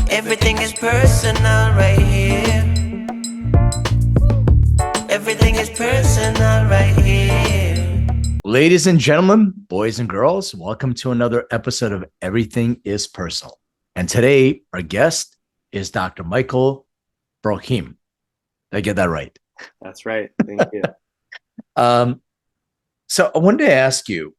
Everything is personal right here. Everything is personal right here. Ladies and gentlemen, boys and girls, welcome to another episode of Everything is Personal. And today, our guest is Dr. Michael Broukhim. Did I get that right? That's right. Thank you. So I wanted to ask you,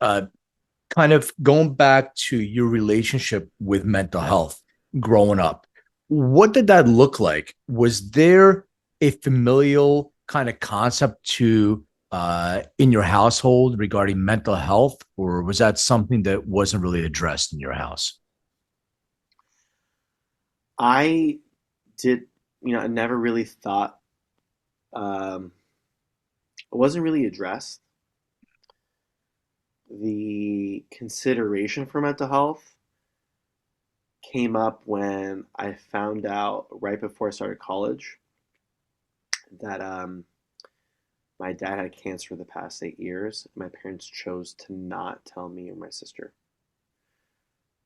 kind of going back to your relationship with mental health growing up, what did that look like? Was there a familial kind of concept to in your household regarding mental health, or was that something that wasn't really addressed in your house? I I never really thought, it wasn't really addressed. The consideration for mental health came up when I found out right before I started college that my dad had cancer the past 8 years. My parents chose to not tell me or my sister.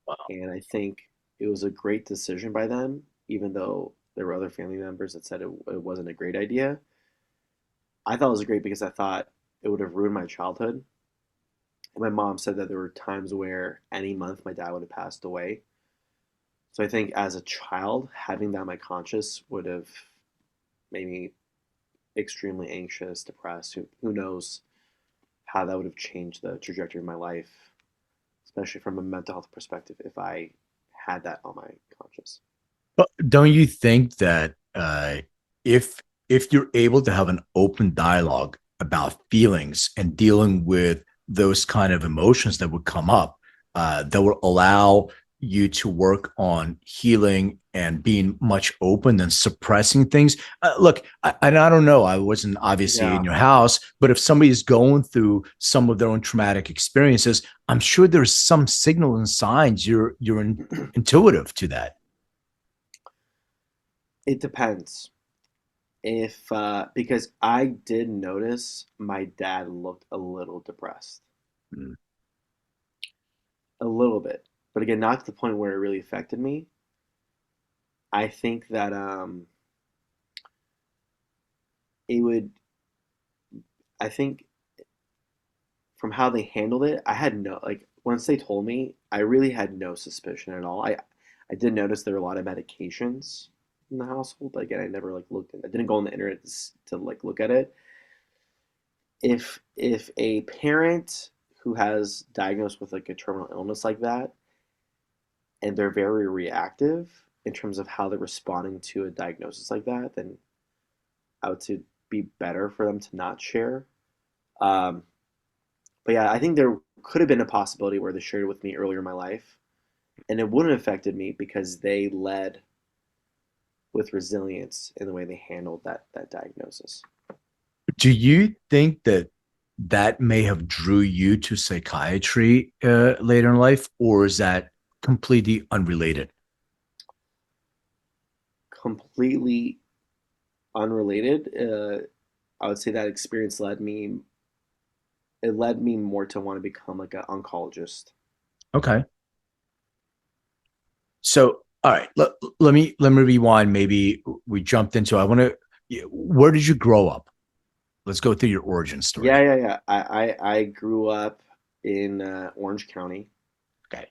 Wow. And I think it was a great decision by them, even though there were other family members that said it wasn't a great idea. I thought it was great because I thought it would have ruined my childhood. And my mom said that there were times where any month my dad would have passed away. So I think as a child, having that in my conscious would have made me extremely anxious, depressed. Who knows how that would have changed the trajectory of my life, especially from a mental health perspective, if I had that on my conscious. But don't you think that if you're able to have an open dialogue about feelings and dealing with those kind of emotions that would come up, that would allow you to work on healing and being much open than suppressing things? Look, and I don't know, I wasn't obviously in your house, but if somebody's going through some of their own traumatic experiences, I'm sure there's some signal and signs you're intuitive to that. It depends. If Because I did notice my dad looked a little depressed, Mm. a little bit, but again, not to the point where it really affected me. I think that it would. I think from how they handled it, I had no, like, once they told me, I really had no suspicion at all. I did notice there were a lot of medications in the household. Again, I never like looked. I didn't go on the internet to like look at it. If a parent who has diagnosed with like a terminal illness like that, and they're very reactive in terms of how they're responding to a diagnosis like that, then I would say it'd be better for them to not share. Um, but yeah, I think there could have been a possibility where they shared it with me earlier in my life, and it wouldn't have affected me because they led with resilience in the way they handled that diagnosis. Do you think that that may have drew you to psychiatry later in life, or is that completely unrelated? Completely unrelated. I would say that experience led me more to want to become like an oncologist. Okay. So, all right, let me rewind. Maybe we jumped into. I want to. Where did you grow up? Let's go through your origin Yeah, story. yeah, yeah. I grew up in Orange County. Okay.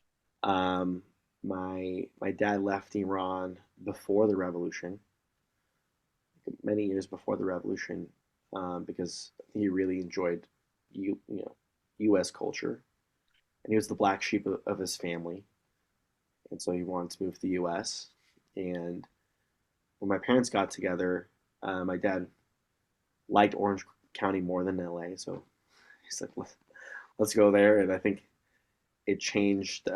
My dad left Iran before the revolution, many years before the revolution, because he really enjoyed U.S. culture, and he was the black sheep of his family, and so he wanted to move to the U.S. And when my parents got together, my dad liked Orange County more than L.A., so he said, let's go there. And I think it changed.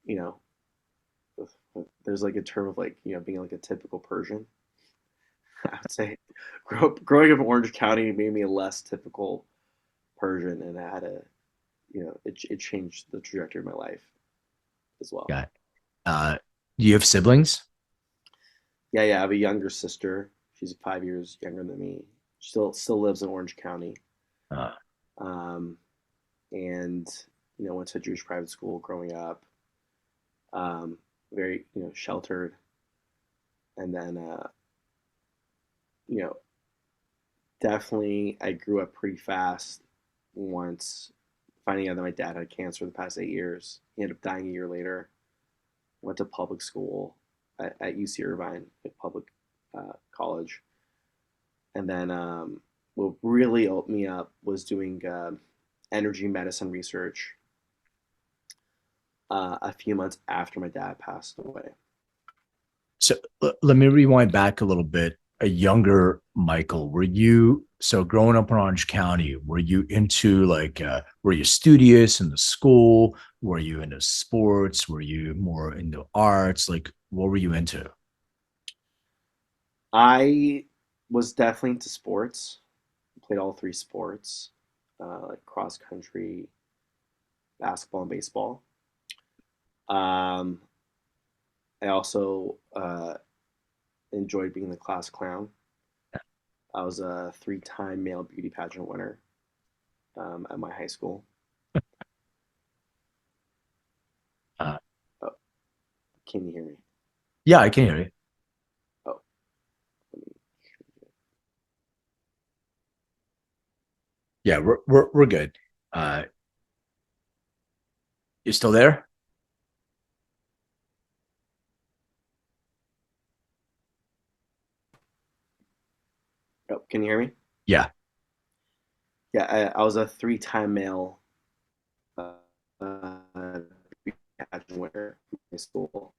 You know, there's like a term of like being like a typical Persian. I would say growing up in Orange County made me a less typical Persian, and I had a it changed the trajectory of my life as well. Got it. Do you have siblings? Yeah, yeah. I have a younger sister. She's 5 years younger than me. She still lives in Orange County. Uh, Um, and went to a Jewish private school growing up. Um, very, sheltered. And then, you know, definitely I grew up pretty fast once finding out that my dad had cancer the past 8 years. He ended up dying a year later. Went to public school at UC Irvine, a public college. And then what really opened me up was doing energy medicine research a few months after my dad passed away. So let me rewind back a little bit. A younger Michael, were you, so growing up in Orange County, were you into like, were you studious in the school? Were you into sports? Were you more into arts? Like, what were you into? I was definitely into sports. Played all three sports, like cross country, basketball, and baseball. Um, I also enjoyed being the class clown. I was a three-time male beauty pageant winner at my high school. Uh, Oh, can you hear me? yeah, I can hear you. Oh, let me. Yeah, we're good. You still there? Oh, can you hear me? Yeah. Yeah, I was a three-time male uh, beauty pageant winner in high school,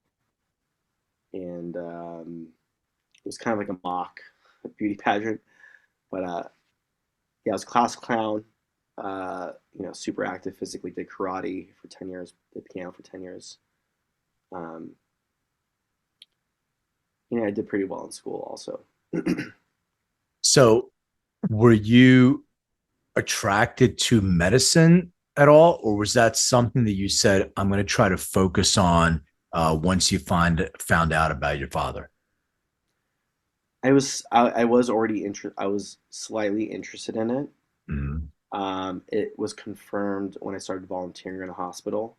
and it was kind of like a mock beauty pageant. But yeah, I was a class clown. Super active physically. Did karate for 10 years. Did piano for 10 years. Um, I did pretty well in school also. So were you attracted to medicine at all, or was that something that you said, I'm going to try to focus on once you found out about your father? I was already interested. I was slightly interested in it. Mhm. It was confirmed when I started volunteering in a hospital.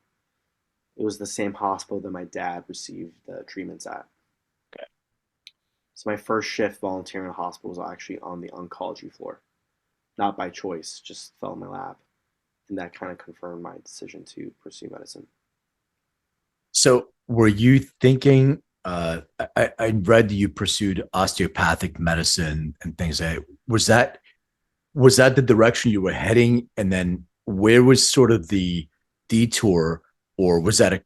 It was the same hospital that my dad received the treatments at. So my first shift volunteering in a hospital was actually on the oncology floor, not by choice, just fell in my lap, and that kind of confirmed my decision to pursue medicine. So were you thinking, I read that you pursued osteopathic medicine and things like that. Was that the direction you were heading? And then where was sort of the detour, or was that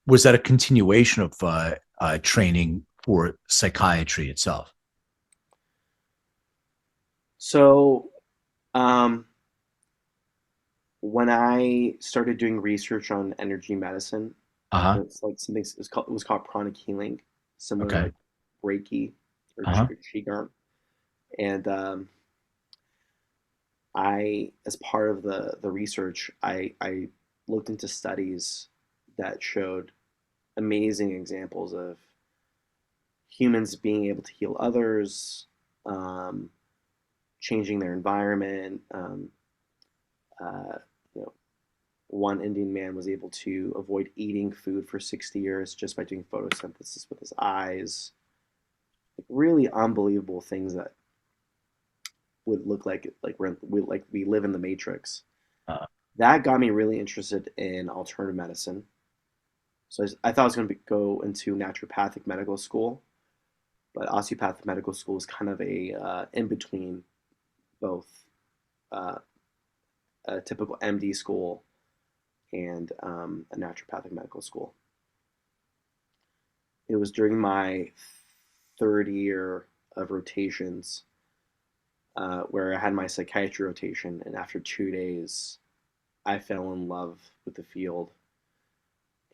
a continuation of training for psychiatry itself? So, um, when I started doing research on energy medicine, Uh-huh. it's like something it was called pranic healing, similar to Okay. like Reiki or Uh-huh. Qigong. And as part of the research, I looked into studies that showed amazing examples of humans being able to heal others, um, changing their environment. Uh, you know, one Indian man was able to avoid eating food for 60 years just by doing photosynthesis with his eyes. Like really unbelievable things that would look like we live in the Matrix. Uh, That got me really interested in alternative medicine. So I thought I was going to go into naturopathic medical school, but osteopathic medical school is kind of a in between both uh, a typical MD school and a naturopathic medical school. It was during my third year of rotations where I had my psychiatry rotation, and after 2 days, I fell in love with the field,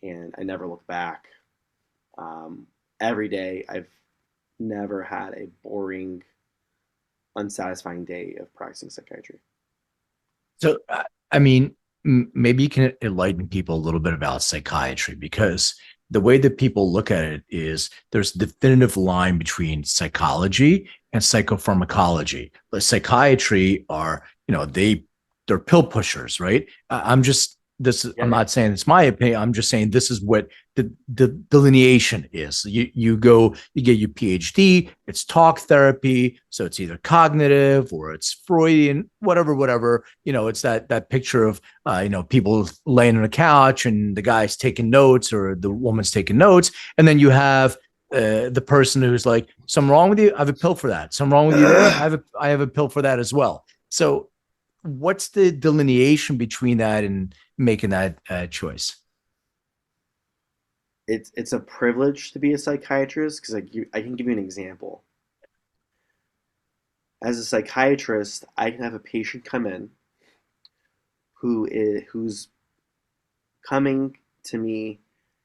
and I never looked back. Um, every day, I've never had a boring, unsatisfying day of practicing psychiatry. So, I mean, maybe you can enlighten people a little bit about psychiatry, because the way that people look at it is there's a definitive line between psychology and psychopharmacology. The psychiatry are, they're pill pushers, right? I'm just I'm not saying it's my opinion. I'm just saying this is what the delineation is. You get your PhD, it's talk therapy. So it's either cognitive or it's Freudian, whatever, it's that picture of, people laying on a couch and the guy's taking notes or the woman's taking notes. And then you have the person who's like, something wrong with you? I have a pill for that. Something wrong with you there? I have a pill for that as well. So what's the delineation between that and making that choice? It's a privilege to be a psychiatrist because I can give you an example. As a psychiatrist, I can have a patient come in who's coming to me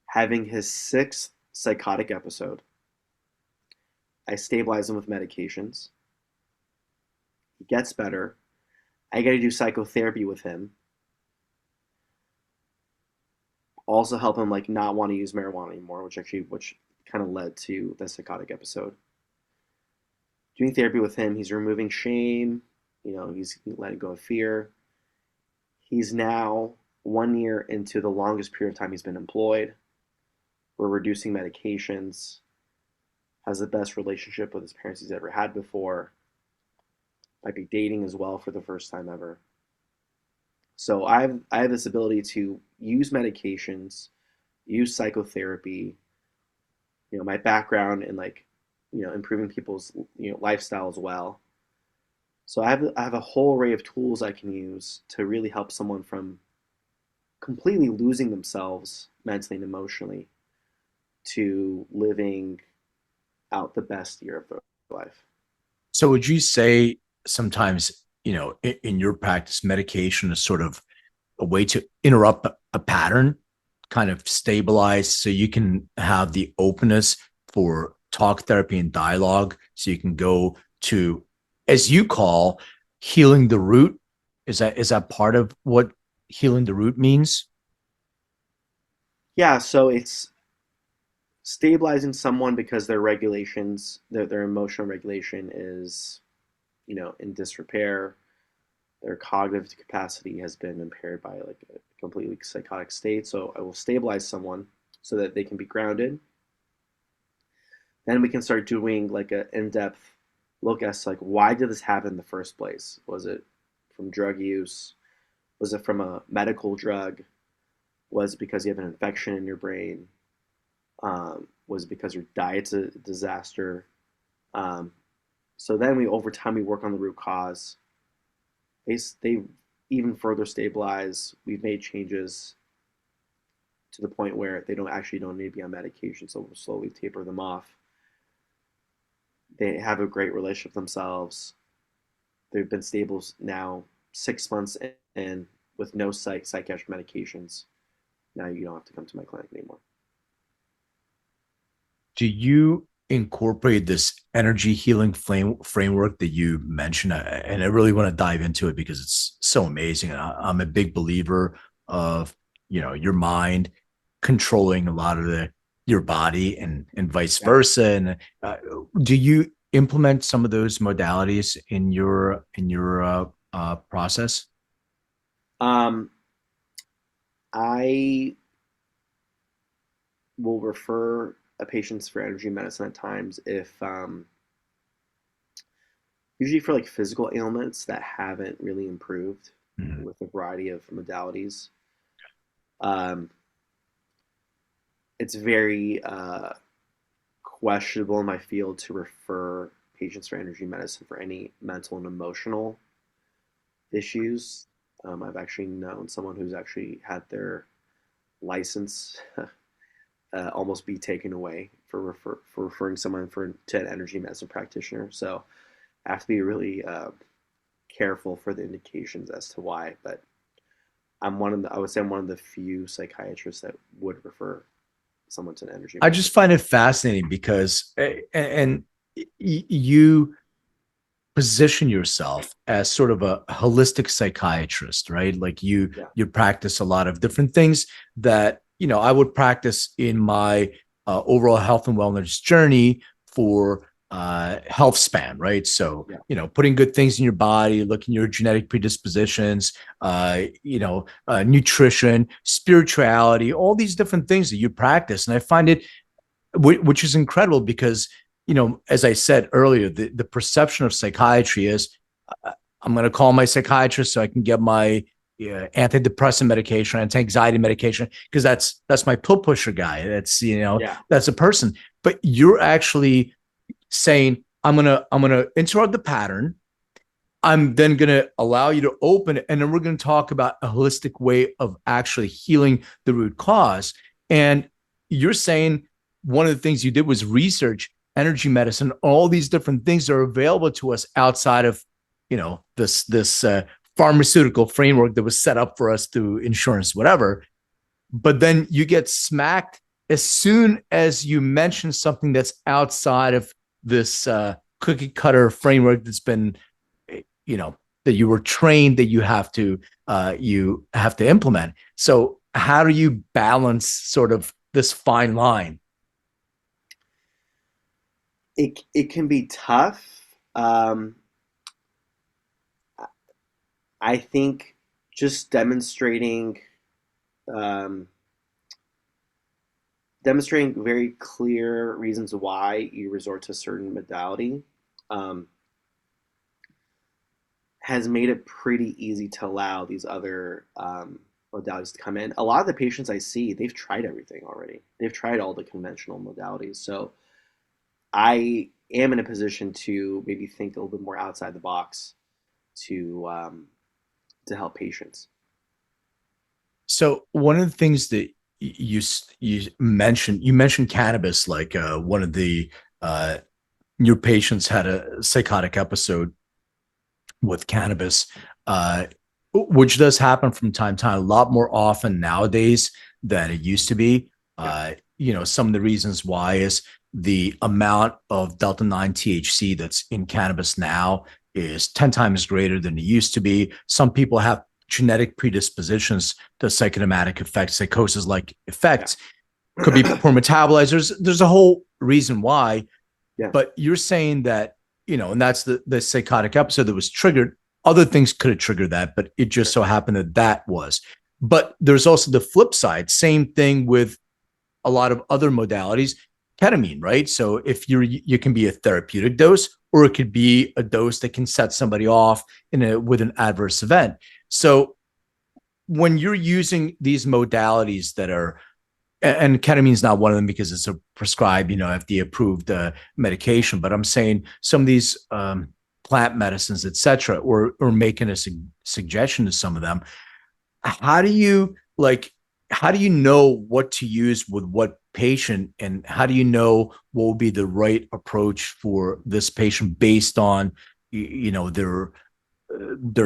having his sixth psychotic episode. I stabilize him with medications. He gets better. I got to do psychotherapy with him. Also help him like not want to use marijuana anymore, which kind of led to the psychotic episode. Doing therapy with him, he's removing shame. He's letting go of fear. He's now 1 year into the longest period of time he's been employed. We're reducing medications. Has the best relationship with his parents he's ever had before. Might be dating as well for the first time ever. So I have this ability to use medications, use psychotherapy. My background in improving people's lifestyle as well. So I have a whole array of tools I can use to really help someone from completely losing themselves mentally and emotionally to living out the best year of their life. So would you say sometimes, in your practice, medication is sort of a way to interrupt a pattern, kind of stabilize so you can have the openness for talk therapy and dialogue, so you can go to, as you call, healing the root? Is that part of what healing the root means? Yeah, so it's stabilizing someone because their regulations, their emotional regulation is, in disrepair. Their cognitive capacity has been impaired by a completely psychotic state. So I will stabilize someone so that they can be grounded. Then we can start doing an in-depth look as why did this happen in the first place? Was it from drug use? Was it from a medical drug? Was it because you have an infection in your brain? Was it because your diet's a disaster? So then over time we work on the root cause. They even further stabilize. We've made changes to the point where they don't need to be on medication, so we'll slowly taper them off. They have a great relationship with themselves. They've been stable now 6 months in with no psychiatric medications. Now you don't have to come to my clinic anymore. Do you incorporate this energy healing framework that you mentioned? And I really want to dive into it because it's so amazing. And I'm a big believer of, your mind controlling a lot of your body and vice versa. And do you implement some of those modalities in your process? I will refer a patients for energy medicine at times if usually for physical ailments that haven't really improved with a variety of modalities. It's very questionable in my field to refer patients for energy medicine for any mental and emotional issues. I've actually known someone who's actually had their license almost be taken away for referring someone to an energy medicine practitioner. So I have to be really careful for the indications as to why. But I would say I'm one of the few psychiatrists that would refer someone to an energy medicine. I just find it fascinating because, and you position yourself as sort of a holistic psychiatrist, right? You practice a lot of different things that, I would practice in my overall health and wellness journey for health span, right? So, Yeah. putting good things in your body, looking at your genetic predispositions, nutrition, spirituality, all these different things that you practice. And I find it, which is incredible because, as I said earlier, the perception of psychiatry is I'm going to call my psychiatrist so I can get my antidepressant medication, anti-anxiety medication, because that's my pill pusher guy. Yeah. That's a person. But you're actually saying, I'm gonna interrupt the pattern. I'm then gonna allow you to open it, and then we're gonna talk about a holistic way of actually healing the root cause. And you're saying one of the things you did was research energy medicine, all these different things that are available to us outside of, this pharmaceutical framework that was set up for us through insurance, whatever. But then you get smacked as soon as you mention something that's outside of this cookie cutter framework that's been, that you were trained that you have to implement. So how do you balance sort of this fine line? It can be tough. I think just um, demonstrating very clear reasons why you resort to a certain modality um, has made it pretty easy to allow these other modalities to come in. A lot of the patients I see, they've tried everything already. They've tried all the conventional modalities. So I am in a position to maybe think a little bit more outside the box to help patients. So one of the things that you mentioned cannabis, like one of the uh, your patients had a psychotic episode with cannabis, uh, which does happen from time to time, a lot more often nowadays than it used to be. Yeah, Some of the reasons why is the amount of delta 9 THC that's in cannabis now is 10 times greater than it used to be. Some people have genetic predispositions to psychotomatic effects, psychosis like effects, could be yeah, poor metabolizers. There's a whole reason why, yeah, but you're saying that, and that's the psychotic episode that was triggered. Other things could have triggered that, but it just so happened that that was. But there's also the flip side. Same thing with a lot of other modalities, ketamine, right? So if you can be a therapeutic dose, or it could be a dose that can set somebody off with an adverse event. So when you're using these modalities that are, and ketamine is not one of them because it's a prescribed, FDA approved medication. But I'm saying some of these plant medicines, et cetera, or making a suggestion to some of them. How do you like? How do you know what to use with what patient, and how do you know what will be the right approach for this patient based on their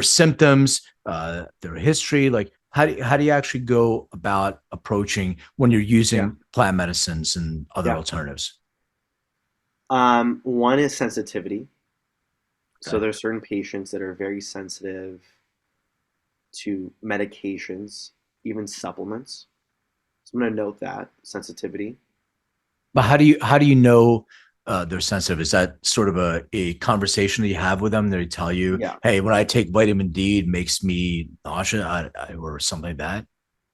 symptoms, their history? Like, how do you actually go about approaching when you're yeah, using plant medicines and other yeah. alternatives? One is sensitivity. So Okay. there are certain patients that are very sensitive to medications, even supplements. So I'm going to note that sensitivity. But how do you know they're sensitive? Is that sort of a conversation that you have with them? They tell you, Yeah, "Hey, when I take vitamin D, it makes me nauseous," or something like that.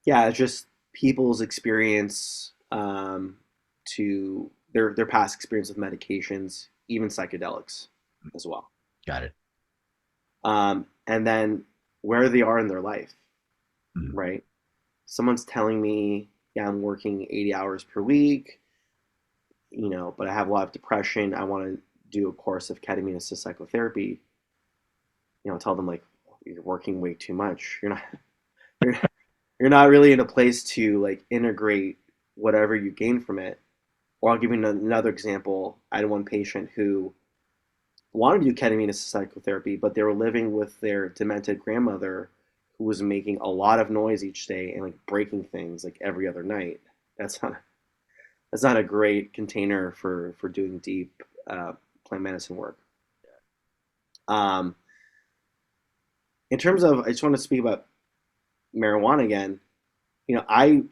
yeah. It's just people's experience to their past experience with medications, even psychedelics as well. Got it. And then where they are in their life, Mhm. right? Someone's telling me, yeah, I'm working 80 hours per week, but I have a lot of depression. I want to do a course of ketamine-assisted psychotherapy. Tell them like, you're working way too much. You're, you're not really in a place to like integrate whatever you gain from it. Or I'll give you another example. I had one patient who wanted to do ketamine-assisted psychotherapy, but they were living with their demented grandmother who was making a lot of noise each day and like breaking things like every other night. That's not that's not a great container for doing deep plant medicine work. Um, in terms of, I just want to speak about marijuana again. You know, I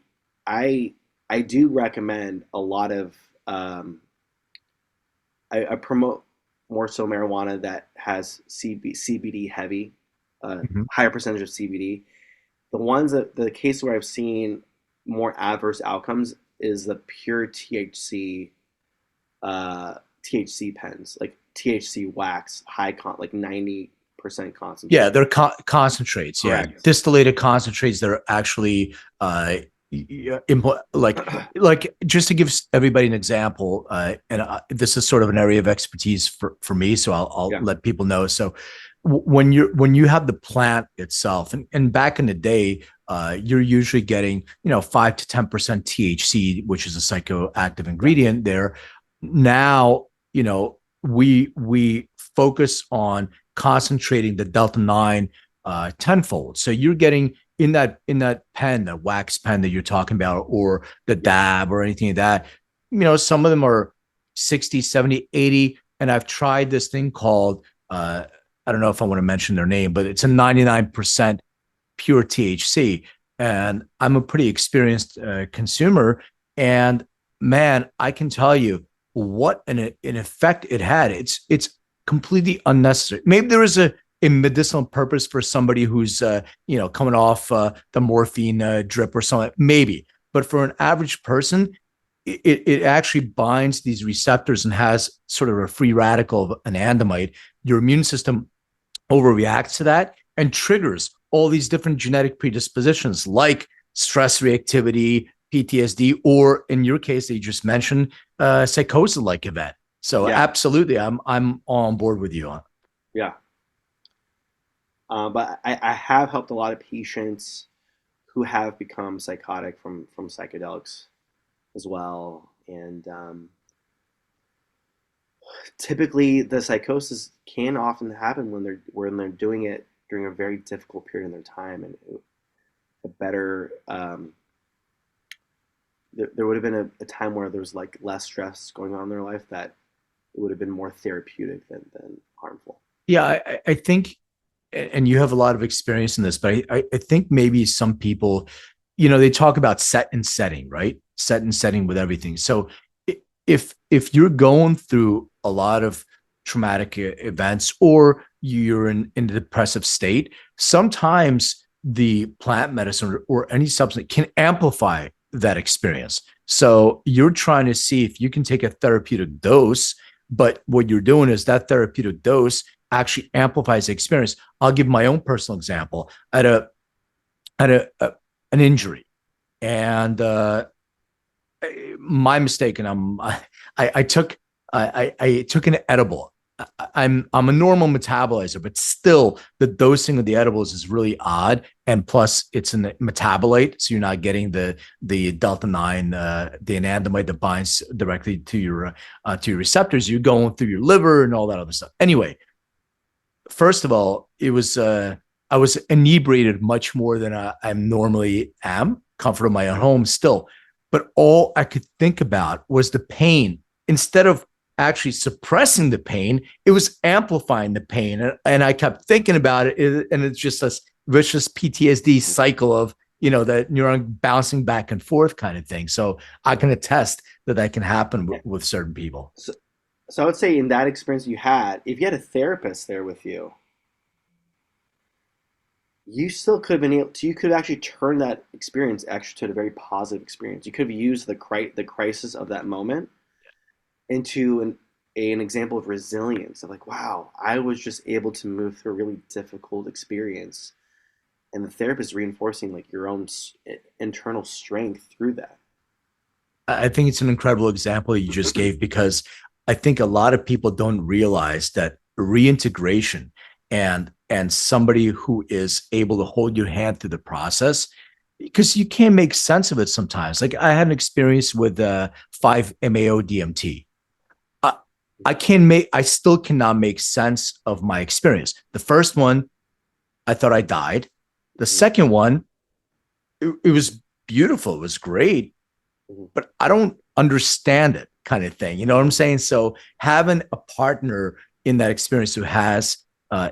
I do recommend a lot of um, I promote more so marijuana that has CBD heavy, Mhm. higher percentage of CBD. The case where I've seen more adverse outcomes is the pure THC pens, like THC wax, like 90% Yeah, concentrate. they're concentrates. Yeah, Correct. distillated concentrates that are actually like just to give everybody an example, and this is sort of an area of expertise for me, so I'll Yeah. let people know. So when you have the plant itself, and back in the day, you're usually getting 5 to 10% THC, which is a psychoactive ingredient there. Now we focus on concentrating the delta 9 tenfold. So you're getting in that pen, the wax pen that you're talking about, or the dab or anything like that. Some of them are 60, 70, 80. And I've tried this thing called, I don't know if I want to mention their name, but it's a 99% pure THC. And I'm a pretty experienced consumer. And man, I can tell you what an effect it had. It's completely unnecessary. Maybe there is a medicinal purpose for somebody who's coming off the morphine drip or something, maybe. But for an average person, it actually binds these receptors and has sort of a free radical of anandamide. Your immune system overreacts to that and triggers all these different genetic predispositions like stress reactivity, PTSD, or in your case that you just mentioned, psychosis like event. So Yeah. absolutely, I'm on board with you on. Yeah. But I have helped a lot of patients who have become psychotic from psychedelics as well. And typically the psychosis can often happen when they're doing it during a very difficult period in their time, and a better there would have been a time where there was like less stress going on in their life, that it would have been more therapeutic than harmful. Yeah, I think, and you have a lot of experience in this, but I think maybe some people, they talk about set and setting, right? Set and setting with everything. So if you're going through a lot of traumatic events, or you're in a depressive state, sometimes the plant medicine or any substance can amplify that experience. So you're trying to see if you can take a therapeutic dose, but what you're doing is that therapeutic dose actually amplifies the experience. I'll give my own personal example. I had an injury, and my mistake, and I took an edible. I'm a normal metabolizer, but still the dosing of the edibles is really odd. And plus, it's a metabolite, so you're not getting the delta 9, the anandamide that binds directly to your receptors. You're going through your liver and all that other stuff. Anyway, first of all, it was I was inebriated much more than I normally am, comfort of my own home still. But all I could think about was the pain. Instead of actually suppressing the pain, it was amplifying the pain. And I kept thinking about it, and it's just this vicious PTSD cycle of, that neuron bouncing back and forth kind of thing. So I can attest that can happen with certain people. So I would say in that experience you had, if you had a therapist there with you, you still could have been able to, you could have actually turned that experience actually to a very positive experience. You could have used the crisis of that moment into an example of resilience, of like, wow, I was just able to move through a really difficult experience, and the therapist reinforcing like your own internal strength through that. I think it's an incredible example you just gave, because I think a lot of people don't realize that reintegration and somebody who is able to hold your hand through the process, because you can't make sense of it sometimes. Like I had an experience with 5-MeO DMT. I still cannot make sense of my experience. The first one, I thought I died. The second one, it was beautiful. It was great, but I don't understand it, kind of thing. You know what I'm saying? So having a partner in that experience who has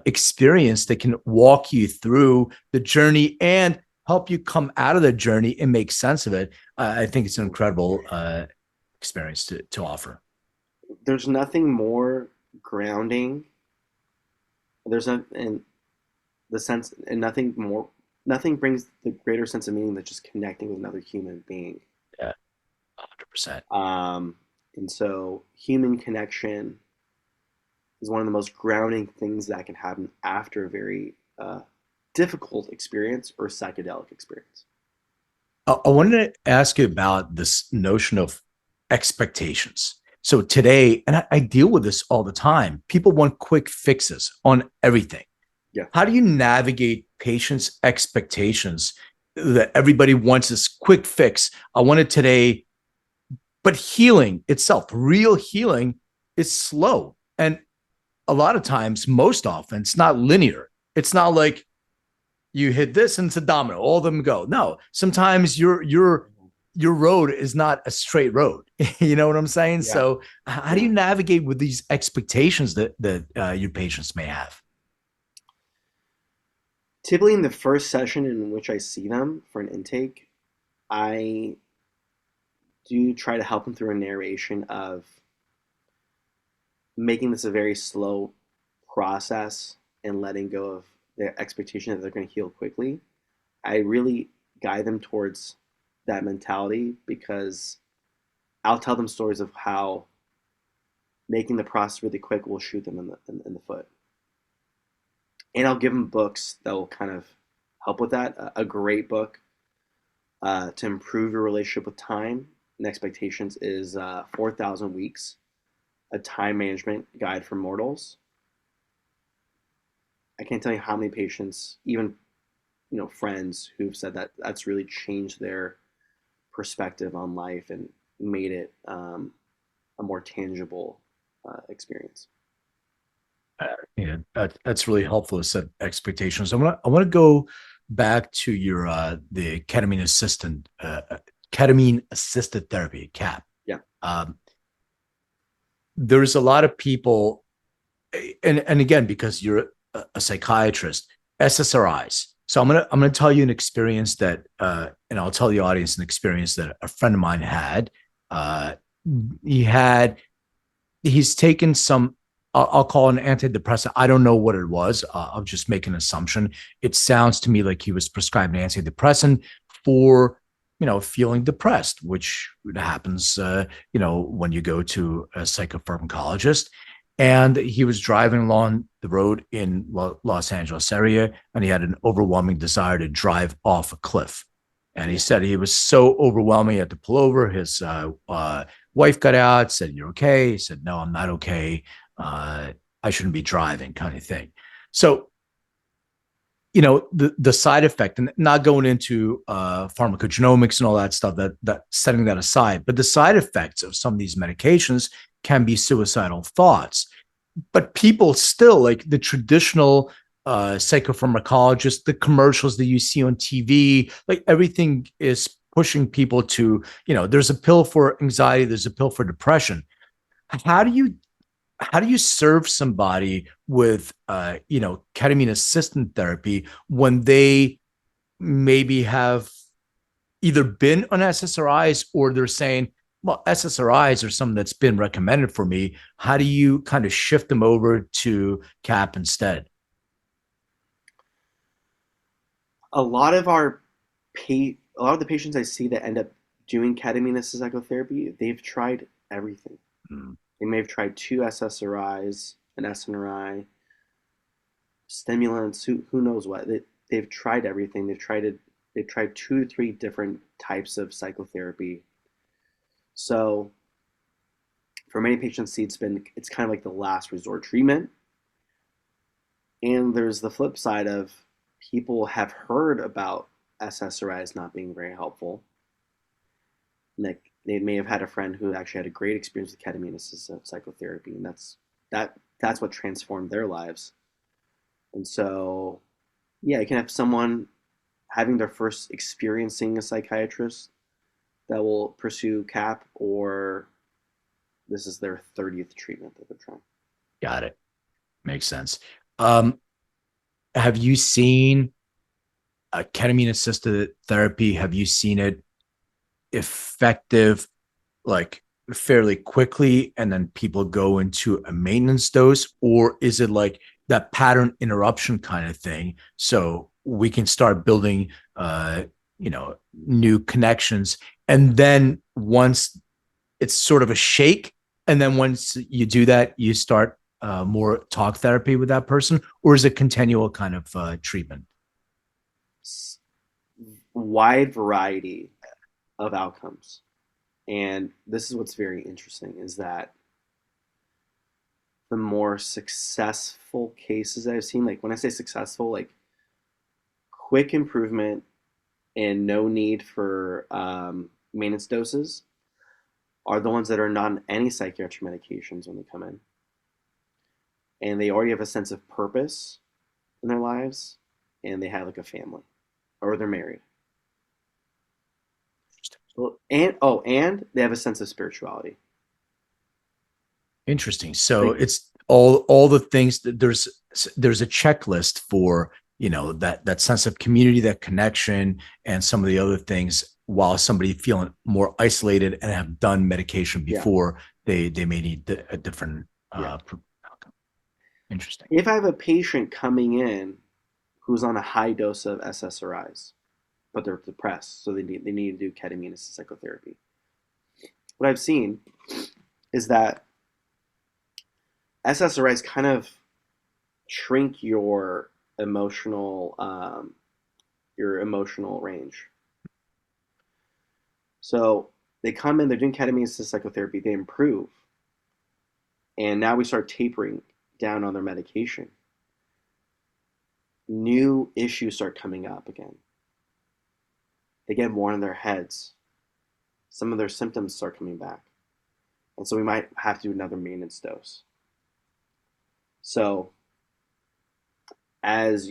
experience that can walk you through the journey and help you come out of the journey and make sense of it, I think it's an incredible experience to offer. there's nothing more grounding. There's not in the sense, and nothing brings the greater sense of meaning than just connecting with another human being. Yeah, 100%. Um, and so, human connection is one of the most grounding things that can happen after a very difficult experience or psychedelic experience. I wanted to ask you about this notion of expectations. So today, and I deal with this all the time, people want quick fixes on everything. Yeah. How do you navigate patients' expectations that everybody wants this quick fix? I want it today, but healing itself, real healing, is slow. And a lot of times, most often, it's not linear. It's not like you hit this and it's a domino, all of them go. No, sometimes your road is not a straight road. You know what I'm saying? Yeah. So how do you navigate with these expectations that your patients may have? Typically, in the first session in which I see them for an intake, I do try to help them through a narration of making this a very slow process and letting go of their expectation that they're going to heal quickly. I really guide them towards that mentality because I'll tell them stories of how making the process really quick will shoot them in the foot. And I'll give them books that will kind of help with that. A great book to improve your relationship with time and expectations is 4,000 Weeks, a time management guide for mortals. I can't tell you how many patients, even friends, who've said that that's really changed their perspective on life and made it a more tangible experience. Yeah, that's really helpful to set expectations. I want to go back to your the ketamine assisted therapy, CAP. Yeah. There's a lot of people, and again, because you're a psychiatrist, SSRIs. So I'm gonna tell you an experience that, and I'll tell the audience an experience that a friend of mine had. He's taken some. I'll call it an antidepressant. I don't know what it was. I'll just make an assumption. It sounds to me like he was prescribed an antidepressant for, feeling depressed, which happens, when you go to a psychopharmacologist. And he was driving along the road in Los Angeles area, and he had an overwhelming desire to drive off a cliff. And he said he was so overwhelming, he had to pull over. His wife got out, said, "You're okay?" He said, "No, I'm not okay. I shouldn't be driving," kind of thing. So, the side effect, and not going into pharmacogenomics and all that stuff, that setting that aside, but the side effects of some of these medications can be suicidal thoughts. But people still, like the traditional psychopharmacologist, the commercials that you see on TV, like everything is pushing people to, there's a pill for anxiety, there's a pill for depression. How do you serve somebody with ketamine assisted therapy when they maybe have either been on SSRIs, or they're saying, well, SSRIs are something that's been recommended for me. How do you kind of shift them over to CAP instead? A lot of the patients I see that end up doing ketamine-assisted psychotherapy, they've tried everything. Mm. They may have tried 2 SSRIs, an SNRI, stimulants, who knows what. They've tried everything. They've tried 2 to 3 different types of psychotherapy. So for many patients, it's kind of like the last resort treatment. And there's the flip side of people have heard about SSRIs not being very helpful. Like they may have had a friend who actually had a great experience with ketamine-assisted psychotherapy, and that's what transformed their lives. And so, yeah, you can have someone having their first experiencing a psychiatrist that will pursue CAP, or this is their 30th treatment that they're trying. Got it. Makes sense. Have you seen a ketamine assisted therapy? Have you seen it effective, like fairly quickly and then people go into a maintenance dose, or is it like that pattern interruption kind of thing, so we can start building new connections, and then once it's sort of a shake, and then once you do that you start more talk therapy with that person, or is it continual kind of treatment? Wide variety of outcomes. And this is what's very interesting is that the more successful cases I've seen, like when I say successful, like quick improvement and no need for maintenance doses, are the ones that are not on any psychiatric medications when they come in. And they already have a sense of purpose in their lives, and they have like a family, or they're married. Well, and they have a sense of spirituality. Interesting. So Like, it's all the things that there's a checklist for, that sense of community, that connection, and some of the other things, while somebody feeling more isolated and have done medication yeah, before, they may need a different yeah. outcome. Interesting. If I have a patient coming in who's on a high dose of SSRIs, but they're depressed, so they need to do ketamine-assisted psychotherapy. What I've seen is that SSRIs kind of shrink your emotional range. So they come in, they're doing ketamine-assisted psychotherapy, they improve, and now we start tapering down on their medication. New issues start coming up again. They get more in their heads. Some of their symptoms start coming back. And so we might have to do another maintenance dose. So here's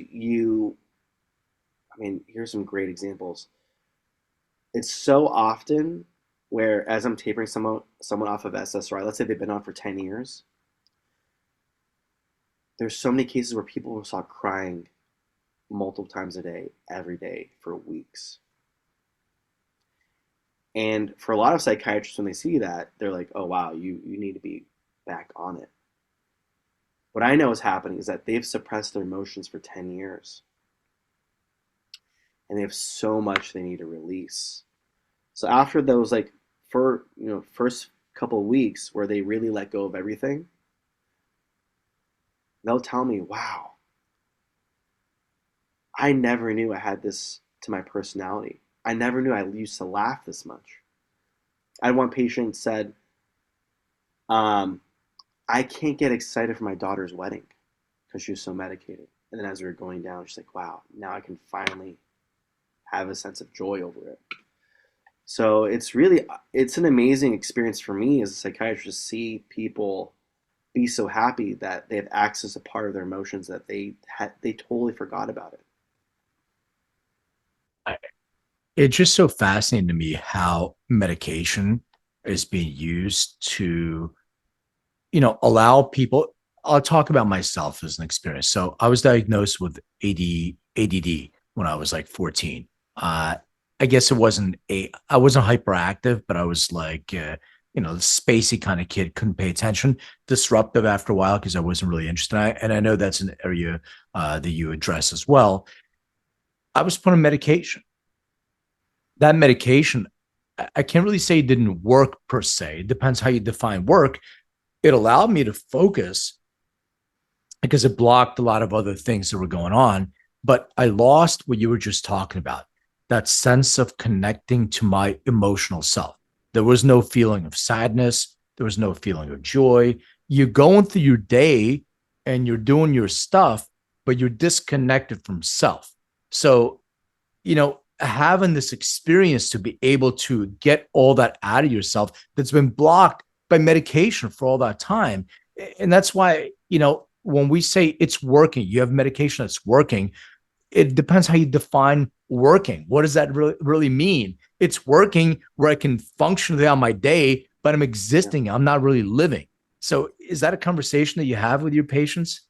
some great examples. It's so often where, as I'm tapering someone off of SSRI, let's say they've been on for 10 years, there's so many cases where people will start crying multiple times a day, every day, for weeks. And for a lot of psychiatrists, when they see that, they're like, oh, wow, you need to be back on it. What I know is happening is that they've suppressed their emotions for 10 years. And they have so much they need to release. So after those, first couple of weeks where they really let go of everything, they'll tell me, wow, I never knew I had this to my personality. I never knew I used to laugh this much. I had one patient said, I can't get excited for my daughter's wedding because she was so medicated. And then as we were going down, she's like, wow, now I can finally have a sense of joy over it. So it's an amazing experience for me as a psychiatrist to see people be so happy that they have access to part of their emotions that they totally forgot about it. It's just so fascinating to me how medication is being used to, allow people. I'll talk about myself as an experience. So I was diagnosed with ADD when I was like 14. I guess I wasn't hyperactive, but I was like, the spacey kind of kid, couldn't pay attention, disruptive after a while because I wasn't really interested. And I know that's an area that you address as well. I was put on medication. That medication, I can't really say it didn't work per se. It depends how you define work. It allowed me to focus because it blocked a lot of other things that were going on. But I lost what you were just talking about, that sense of connecting to my emotional self. There was no feeling of sadness. There was no feeling of joy. You're going through your day and you're doing your stuff, but you're disconnected from self. So, having this experience to be able to get all that out of yourself that's been blocked by medication for all that time. And that's why, when we say it's working, you have medication that's working, it depends how you define working. What does that really mean? It's working where I can function throughout my day, but I'm existing. I'm not really living. So is that a conversation that you have with your patients?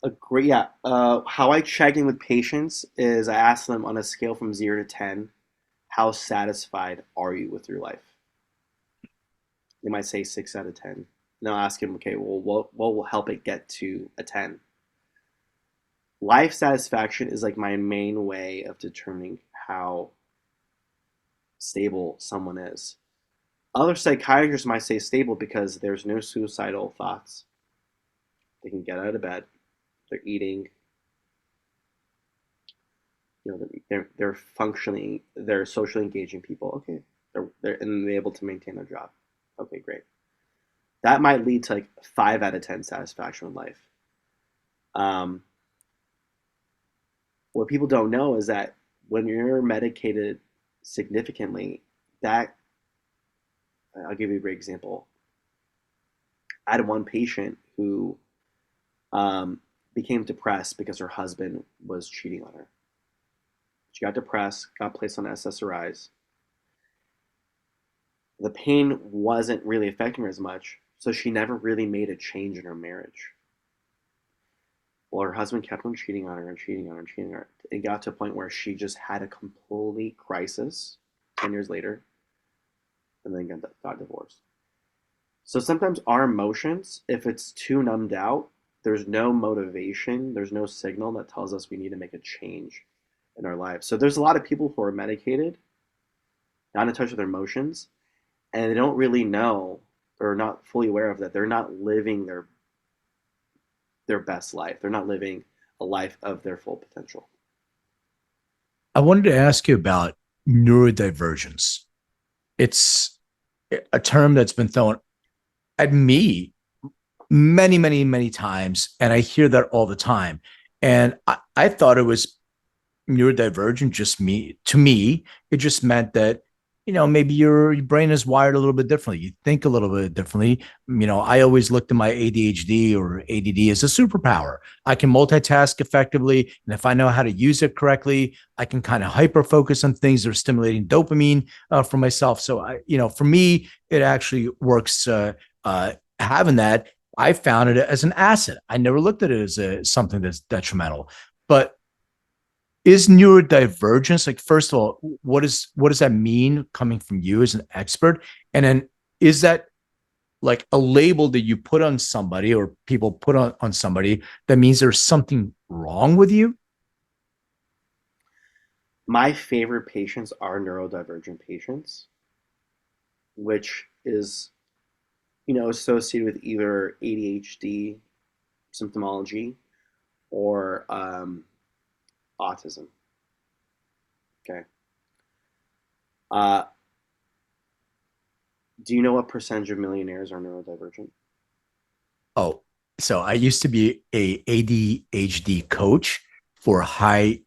Agree. Yeah. How I check in with patients is I ask them on a scale from 0 to 10, how satisfied are you with your life? They might say 6 out of 10. And I'll ask him, okay, well, what will help it get to a 10? Life satisfaction is like my main way of determining how stable someone is. Other psychiatrists might say stable because there's no suicidal thoughts. They can get out of bed. They're eating. They're functioning. They're socially engaging people. Okay, they're able to maintain their job. Okay, great. That might lead to like 5 out of 10 satisfaction with life. What people don't know is that when you're medicated significantly, that I'll give you a great example. I had one patient who became depressed because her husband was cheating on her. She got depressed, got placed on SSRIs. The pain wasn't really affecting her as much, so she never really made a change in her marriage. Well, her husband kept on cheating on her and cheating on her and cheating on her. It got to a point where she just had a complete crisis 10 years later, and then got divorced. So sometimes our emotions, if it's too numbed out, there's no motivation, there's no signal that tells us we need to make a change in our lives. So there's a lot of people who are medicated, not in touch with their emotions, and they don't really know or not fully aware of that they're not living their best life. They're not living a life of their full potential. I wanted to ask you about neurodivergence. It's a term that's been thrown at me many, many, many times, and I hear that all the time. And I thought it was neurodivergent. To me, it just meant that, maybe your brain is wired a little bit differently. You think a little bit differently. I always looked at my ADHD or ADD as a superpower. I can multitask effectively. And if I know how to use it correctly, I can kind of hyper focus on things that are stimulating dopamine for myself. So for me, it actually works. Having that, I found it as an asset. I never looked at it as something that's detrimental. But is neurodivergence, like, first of all, what does that mean coming from you as an expert? And then is that like a label that you put on somebody or people put on somebody that means there's something wrong with you? My favorite patients are neurodivergent patients, which is, associated with either ADHD symptomology or autism. Okay. Do you know what percentage of millionaires are neurodivergent? Oh, so I used to be a ADHD coach for highly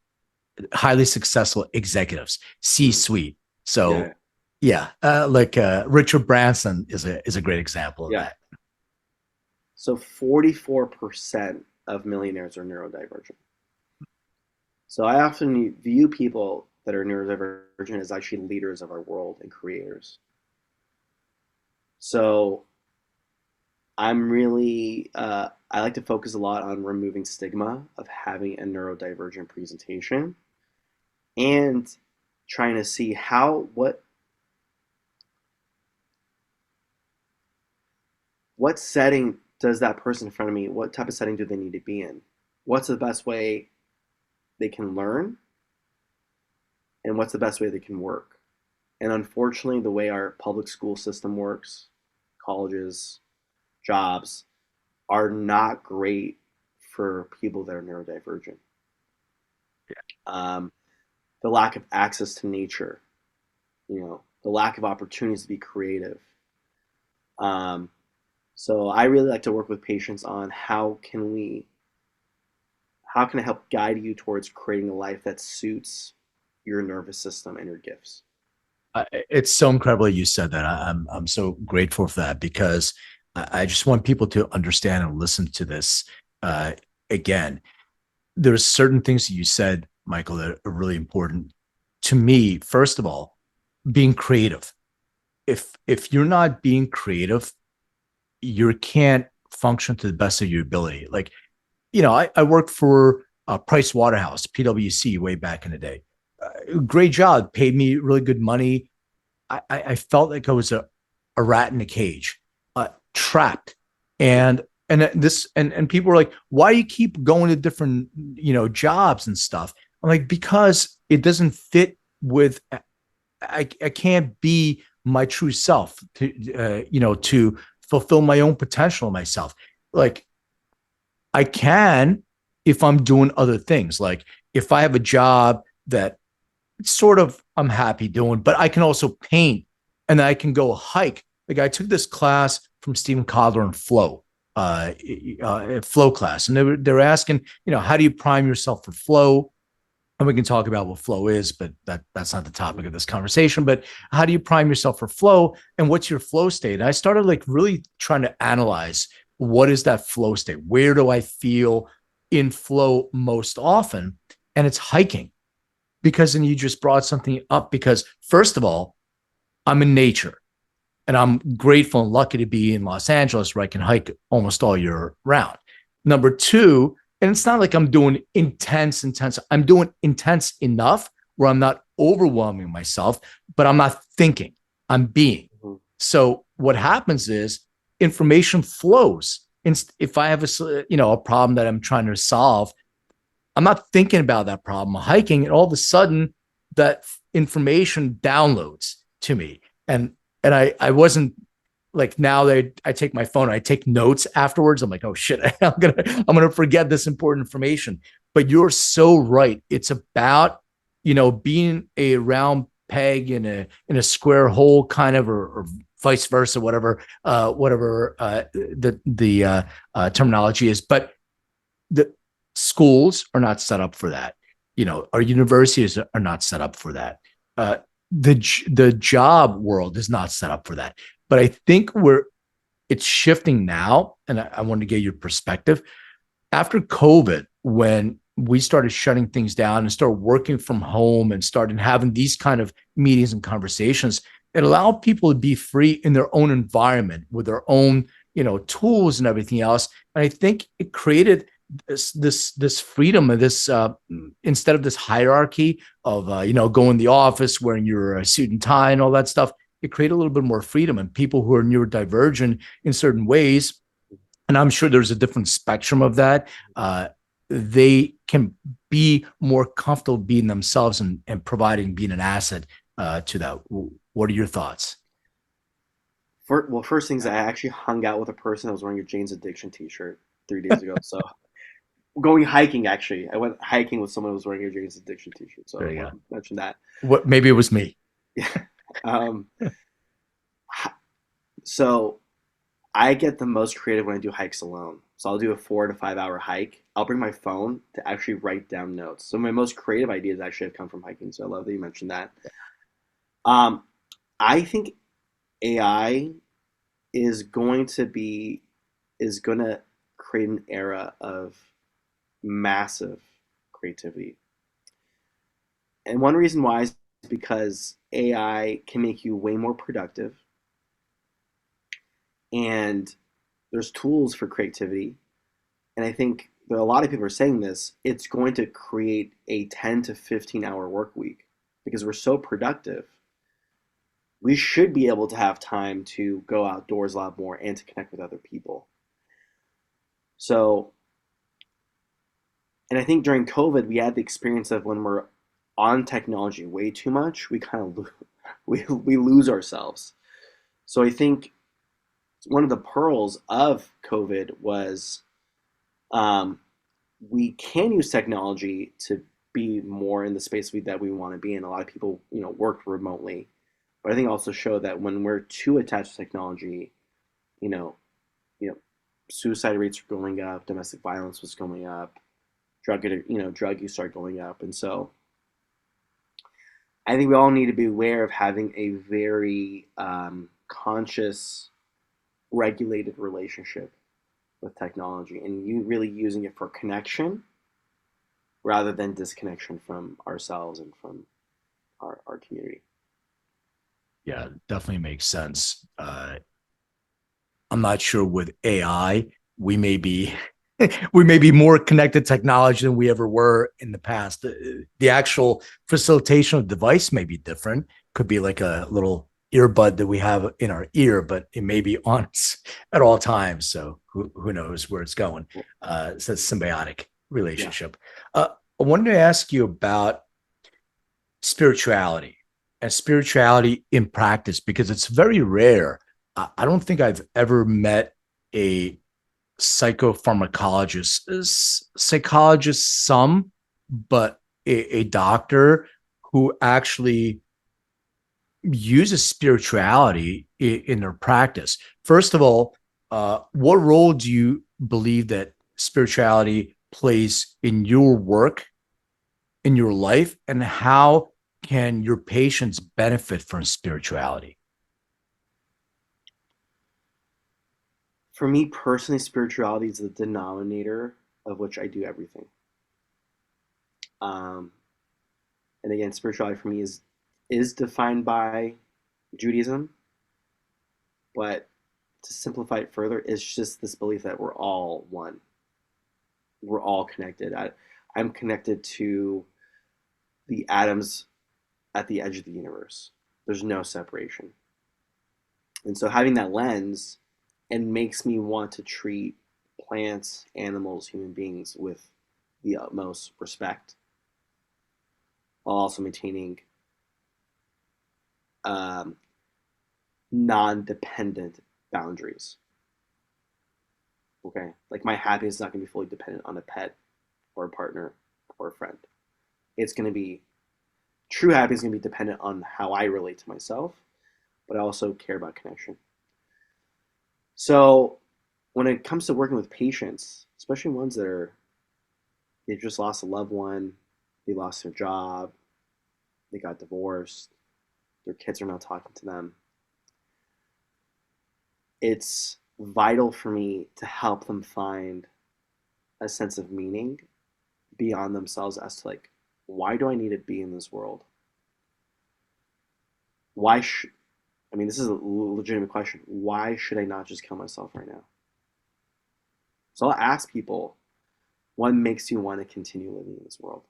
successful executives, C-suite. So yeah, Richard Branson is a great example of that. So 44% of millionaires are neurodivergent. So I often view people that are neurodivergent as actually leaders of our world and creators. So I'm really, I like to focus a lot on removing stigma of having a neurodivergent presentation and trying to see what setting does that person in front of me, what type of setting do they need to be in? What's the best way they can learn? And what's the best way they can work? And unfortunately, the way our public school system works, colleges, jobs, are not great for people that are neurodivergent. The lack of access to nature, the lack of opportunities to be creative. So I really like to work with patients on how can I help guide you towards creating a life that suits your nervous system and your gifts. It's so incredible you said that. I'm so grateful for that, because I just want people to understand and listen to this. Again, there's certain things that you said, Michael, that are really important to me. First of all, being creative. If you're not being creative, you can't function to the best of your ability. Like, I worked for Price Waterhouse, PwC, way back in the day. Great job, paid me really good money. I felt like I was a a rat in a cage, trapped. And people were like, why do you keep going to different, jobs and stuff? I'm like, because it doesn't fit with, I can't be my true self to fulfill my own potential in myself. Like I can, if I'm doing other things, like if I have a job that sort of I'm happy doing, but I can also paint and I can go hike. Like I took this class from Stephen Kotler on flow, flow class. And they're asking, how do you prime yourself for flow? And we can talk about what flow is, but that's not the topic of this conversation. But how do you prime yourself for flow? And what's your flow state? And I started like really trying to analyze what is that flow state? Where do I feel in flow most often? And it's hiking. Because then you just brought something up because first of all, I'm in nature and I'm grateful and lucky to be in Los Angeles where I can hike almost all year round. Number two, and it's not like I'm doing intense. I'm doing intense enough where I'm not overwhelming myself, but I'm not thinking, I'm being. So what happens is information flows. If I have a problem that I'm trying to solve, I'm not thinking about that problem. I'm hiking, and all of a sudden, that information downloads to me. And I wasn't like now that I take my phone, I take notes afterwards. I'm like, oh shit, I'm gonna forget this important information. But you're so right. It's about being a round peg in a square hole, kind of, or vice versa, whatever the terminology is. But the schools are not set up for that. Our universities are not set up for that. The job world is not set up for that. But I think it's shifting now, and I want to get your perspective. After COVID, when we started shutting things down and started working from home and started having these kind of meetings and conversations, it allowed people to be free in their own environment with their own, tools and everything else. And I think it created this freedom of this instead of this hierarchy of going to the office wearing your suit and tie and all that stuff. It created a little bit more freedom, and people who are neurodivergent in certain ways, and I'm sure there's a different spectrum of that, they can be more comfortable being themselves and being an asset to that. What are your thoughts? First things, I actually hung out with a person that was wearing a Jane's Addiction t-shirt 3 days ago. So going hiking, actually. I went hiking with someone who was wearing a Jane's Addiction t-shirt. So I want to mention that. Maybe it was me. Yeah. So I get the most creative when I do hikes alone. So I'll do a 4 to 5 hour hike. I'll bring my phone to actually write down notes. So my most creative ideas actually have come from hiking. So I love that you mentioned that. I think AI is going to create an era of massive creativity. And one reason why is because AI can make you way more productive. And there's tools for creativity. And I think a lot of people are saying this, it's going to create a 10 to 15 hour work week because we're so productive. We should be able to have time to go outdoors a lot more and to connect with other people. So, and I think during COVID, we had the experience of when we're on technology way too much, we kind of we lose ourselves. So I think one of the pearls of COVID was we can use technology to be more in the space that we want to be in. A lot of people, worked remotely, but I think also showed that when we're too attached to technology, suicide rates are going up, domestic violence was going up, drug use started going up, and so I think we all need to be aware of having a very conscious, regulated relationship with technology, and you really using it for connection rather than disconnection from ourselves and from our community. Yeah, definitely makes sense. I'm not sure with AI, we may be more connected to technology than we ever were in the past. The actual facilitation of the device may be different. Could be like a little earbud that we have in our ear, but it may be on us at all times. So who knows where it's going? It's a symbiotic relationship. I wanted to ask you about spirituality and spirituality in practice, because it's very rare. I don't think I've ever met a psychopharmacologist, psychologist, some, but a doctor who actually uses spirituality in their practice. First of all, what role do you believe that spirituality plays in your work, in your life, and how can your patients benefit from spirituality? For me personally, spirituality is the denominator of which I do everything. Um, and again, spirituality for me is defined by Judaism, but to simplify it further, it's just this belief that we're all one. We're all connected. I'm connected to the atoms at the edge of the universe. There's no separation. And so having that lens, it makes me want to treat plants, animals, human beings with the utmost respect, while also maintaining non-dependent boundaries. Okay, like my happiness is not going to be fully dependent on a pet or a partner or a friend. It's going to be true happiness is going to be dependent on how I relate to myself, but I also care about connection. So when it comes to working with patients, especially ones that they've just lost a loved one, they lost their job, they got divorced, their kids are not talking to them, it's vital for me to help them find a sense of meaning beyond themselves as to like, why do I need to be in this world? I mean, this is a legitimate question. Why should I not just kill myself right now? So I'll ask people, what makes you want to continue living in this world?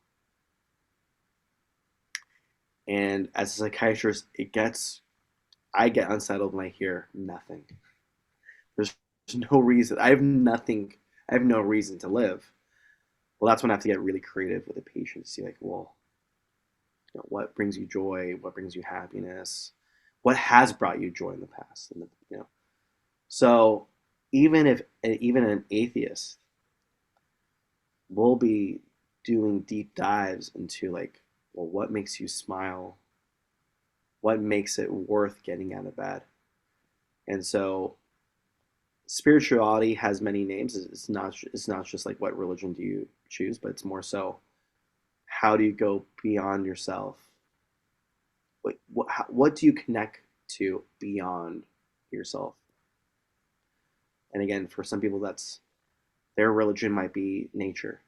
And as a psychiatrist, I get unsettled when I hear nothing. There's no reason. I have no reason to live. Well, that's when I have to get really creative with the patient to see like, well, what brings you joy? What brings you happiness? What has brought you joy in the past? And so even an atheist will be doing deep dives into like, well, what makes you smile? What makes it worth getting out of bed? And so spirituality has many names. It's not just like what religion do you choose, but it's more so how do you go beyond yourself? What do you connect to beyond yourself? And again, for some people, that's their religion might be nature.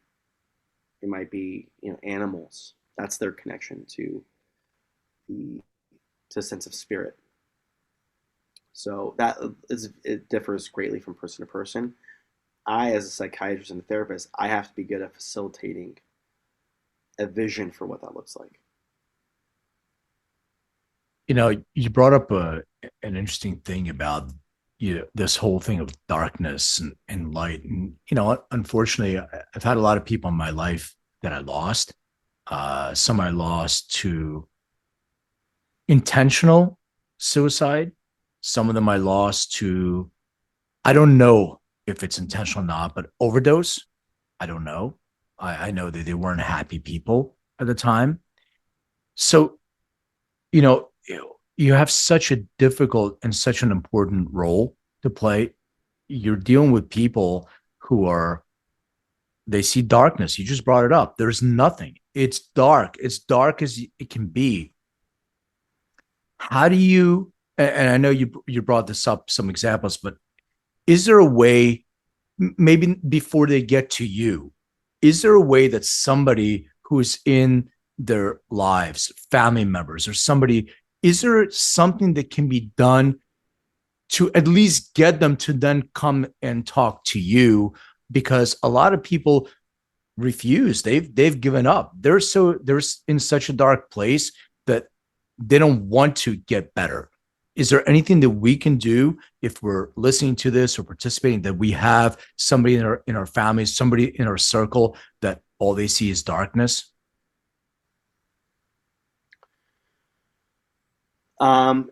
It might be animals. That's their connection to a sense of spirit. So it differs greatly from person to person. I, as a psychiatrist and a therapist, I have to be good at facilitating a vision for what that looks like. You brought up an interesting thing about this whole thing of darkness and light. And unfortunately, I've had a lot of people in my life that I lost. Some I lost to intentional suicide. Some of them I lost to, I don't know if it's intentional or not, but overdose. I don't know. I know that they weren't happy people at the time. So, you have such a difficult and such an important role to play. You're dealing with people they see darkness. You just brought it up. There's nothing. It's dark. It's dark as it can be. How do you, and I know you brought this up, some examples, but is there a way, maybe before they get to you, is there a way that somebody who's in their lives, family members or somebody, is there something that can be done to at least get them to then come and talk to you? Because a lot of people refuse. They've given up. They're in such a dark place that they don't want to get better. Is there anything that we can do if we're listening to this or participating, that we have somebody in our families, somebody in our circle that all they see is darkness? Um,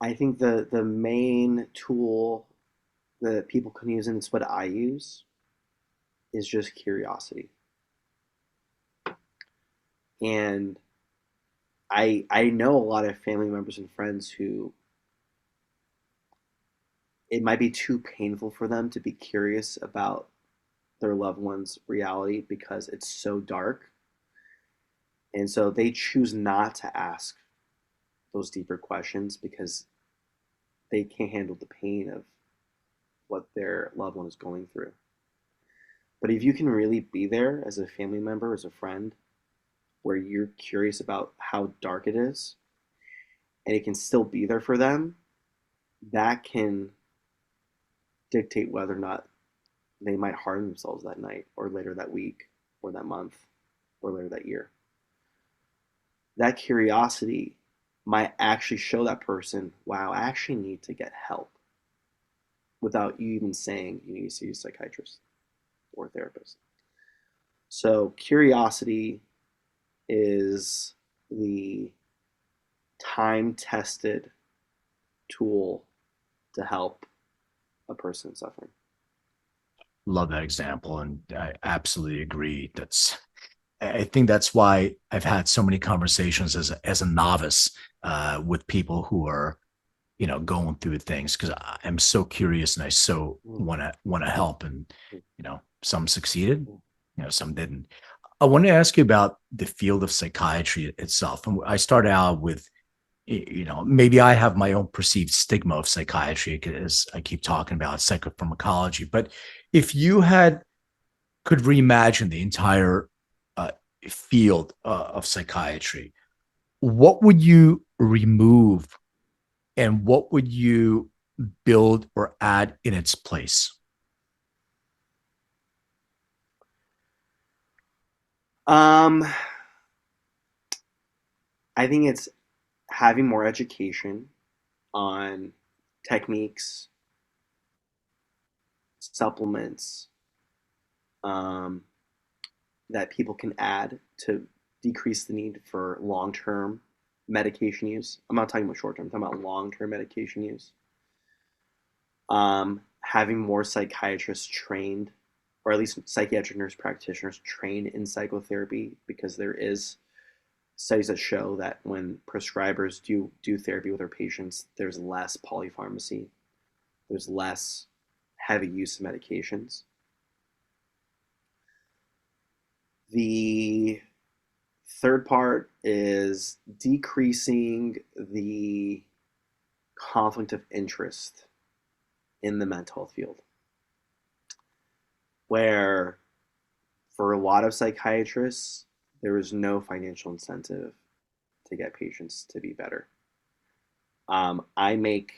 I think the main tool that people can use, and it's what I use, is just curiosity. And I know a lot of family members and friends who it might be too painful for them to be curious about their loved one's reality because it's so dark. And so they choose not to ask those deeper questions because they can't handle the pain of what their loved one is going through. But if you can really be there as a family member, as a friend, where you're curious about how dark it is, and it can still be there for them, that can dictate whether or not they might harm themselves that night, or later that week, or that month, or later that year. That curiosity might actually show that person, wow, I actually need to get help, without you even saying you need to see a psychiatrist or a therapist. So curiosity is the time tested tool to help a person suffering. Love that example. And I absolutely agree. I think that's why I've had so many conversations as a novice with people who are, going through things, because I'm so curious and I so want to help. And, some succeeded, some didn't. I want to ask you about the field of psychiatry itself. And I started out with, maybe I have my own perceived stigma of psychiatry, as I keep talking about psychopharmacology. But if you could reimagine the entire field of psychiatry, what would you remove and what would you build or add in its place? Um, I think it's having more education on techniques, supplements, um, that people can add to decrease the need for long-term medication use. I'm not talking about short-term, I'm talking about long-term medication use. Having more psychiatrists trained, or at least psychiatric nurse practitioners trained in psychotherapy, because there is studies that show that when prescribers do therapy with their patients, there's less polypharmacy, there's less heavy use of medications. The third part is decreasing the conflict of interest in the mental health field, where for a lot of psychiatrists, there is no financial incentive to get patients to be better. I make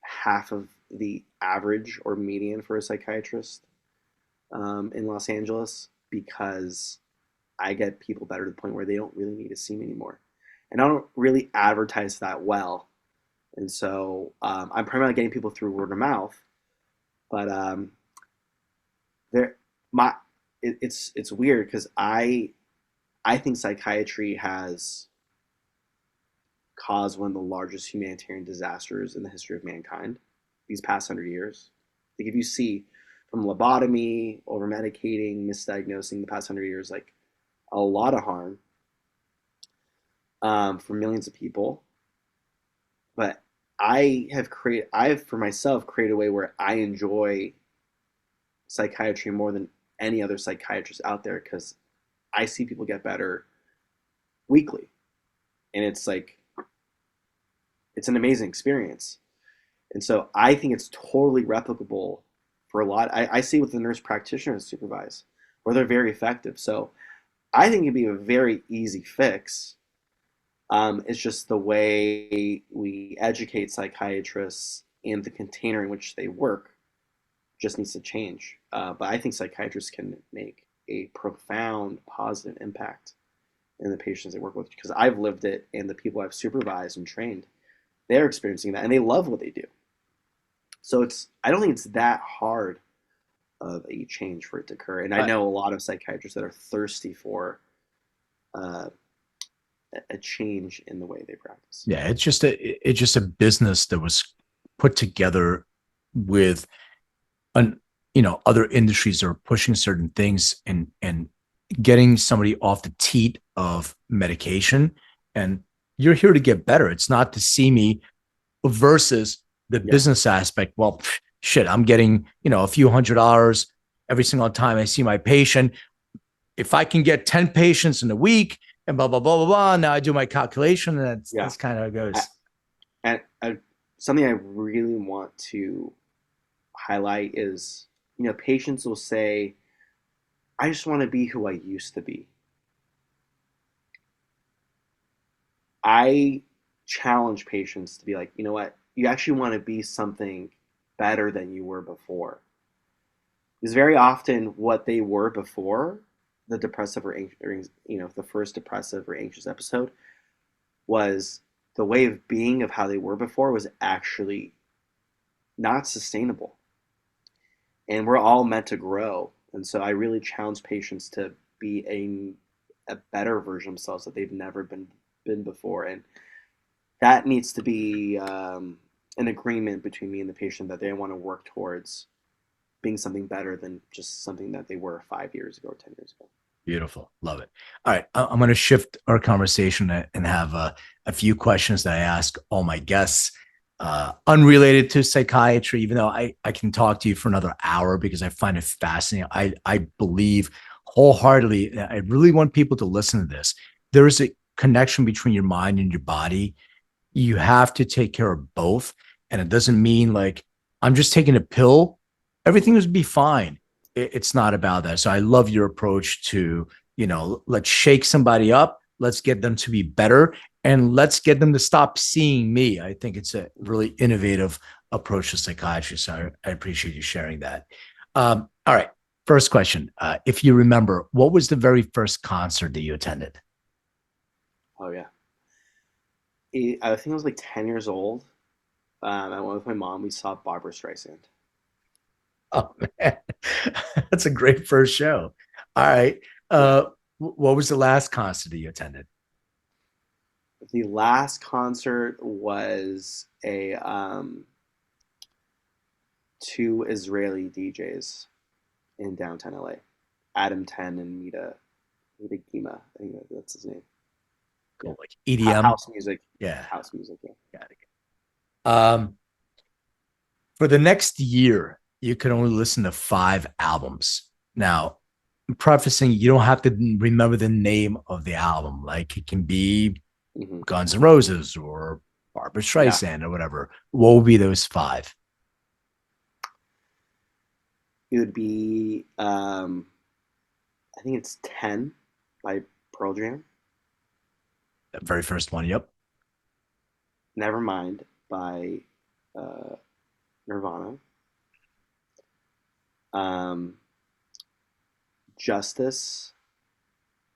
half of the average or median for a psychiatrist in Los Angeles, because I get people better to the point where they don't really need to see me anymore. And I don't really advertise that well. And so I'm primarily getting people through word of mouth, but there, my, it's weird because I think psychiatry has caused one of the largest humanitarian disasters in the history of mankind these past 100 years. Like if you see from lobotomy, over medicating, misdiagnosing the past 100 years, like a lot of harm for millions of people. But I've for myself created a way where I enjoy psychiatry more than any other psychiatrist out there, because I see people get better weekly, and it's like it's an amazing experience. And so I think it's totally replicable for a lot. I see with the nurse practitioners supervise, where they're very effective. So I think it'd be a very easy fix. It's just the way we educate psychiatrists and the container in which they work just needs to change. But I think psychiatrists can make a profound positive impact and the patients I work with, because I've lived it, and the people I've supervised and trained, they're experiencing that and they love what they do. So I don't think it's that hard of a change for it to occur. And I I, know a lot of psychiatrists that are thirsty for uh, a change in the way they practice. yeah, it's just a business that was put together with an other industries that are pushing certain things and getting somebody off the teat of medication. And you're here to get better. It's not to see me versus the Yeah, business aspect. Well, shit, I'm getting, a few $100 every single time I see my patient. If I can get 10 patients in a week and blah, blah, blah, blah, blah. Now I do my calculation and yeah. that's kind of how it I, goes. and something I really want to highlight is, patients will say, I just want to be who I used to be. I challenge patients to be like, you know what? You actually want to be something better than you were before. Because very often what they were before the depressive or, the first depressive or anxious episode was the way of being of how they were before was actually not sustainable. And we're all meant to grow. And so I really challenge patients to be a better version of themselves that they've never been before. And that needs to be an agreement between me and the patient that they want to work towards being something better than just something that they were 5 years ago or 10 years ago. Beautiful. Love it. All right. I'm going to shift our conversation and have a few questions that I ask all my guests, unrelated to psychiatry, even though I can talk to you for another hour because I find it fascinating. I believe wholeheartedly, I really want people to listen to this. There is a connection between your mind and your body. You have to take care of both. And it doesn't mean like, I'm just taking a pill, everything will be fine. It's not about that. So I love your approach to, let's shake somebody up. Let's get them to be better and let's get them to stop seeing me. I think it's a really innovative approach to psychiatry. So I appreciate you sharing that. All right. First question. If you remember, what was the very first concert that you attended? Oh, yeah. I think I was like 10 years old. I went with my mom. We saw Barbara Streisand. Oh man, that's a great first show. All right. Yeah. What was the last concert that you attended? The last concert was a two Israeli DJs in downtown LA. Adam Ten and Mita Gima. I think that's his name. Yeah. Cool. Like EDM. House music. Yeah. House music, yeah. Got it. For the next year, you can only listen to 5 albums. Now, I'm prefacing, you don't have to remember the name of the album. Like it can be Hmm. Guns N' Roses or Barbara Yeah. Streisand or whatever. What would be those 5? It would be, I think it's 10 by Pearl Jam. The very first one. Yep. Nevermind by uh, Nirvana. Um, Justice,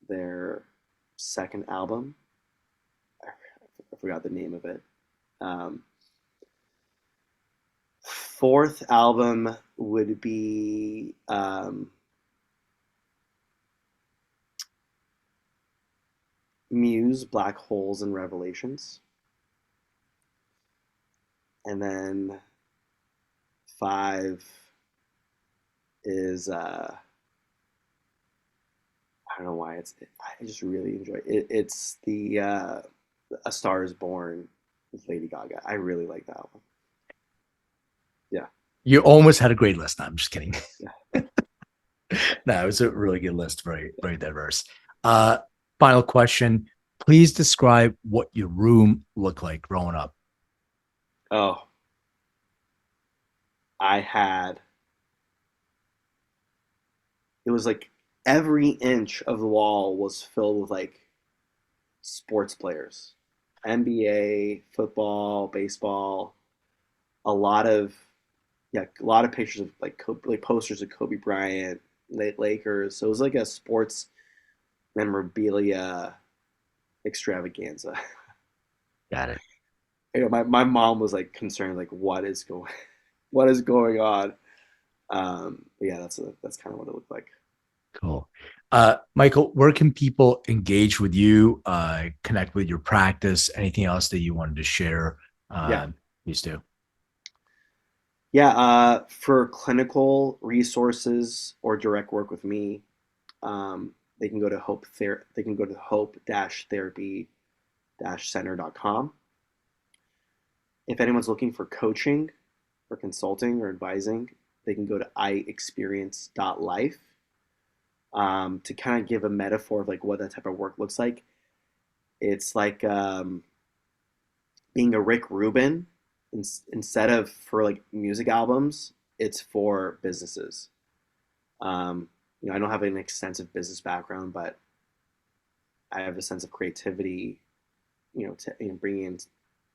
their second album. I forgot the name of it. Um, Fourth album would be Muse, Black Holes and Revelations. And then 5 is I don't know why I just really enjoy it. It's the A Star Is Born with Lady Gaga. I really like that album. Yeah. You almost had a great list. No, I'm just kidding. Yeah. No, it was a really good list. Very, very diverse. Final question. Please describe what your room looked like growing up. Oh, I had it was like every inch of the wall was filled with like sports players. NBA, football, baseball, a lot of a lot of pictures of like posters of Kobe Bryant, Lakers. So it was like a sports memorabilia extravaganza. Got it. My mom was like concerned, like what is going on? But yeah, that's kind of what it looked like. Cool. Michael, where can people engage with you, connect with your practice? Anything else that you wanted to share? Yeah. Please do. Yeah, for clinical resources or direct work with me, they can go to hope-therapy-center.com. If anyone's looking for coaching or consulting or advising, they can go to iexperience.life. To kind of give a metaphor of like what that type of work looks like, it's like being a Rick Rubin. Instead of for like music albums, it's for businesses. I don't have an extensive business background, but I have a sense of creativity, bringing in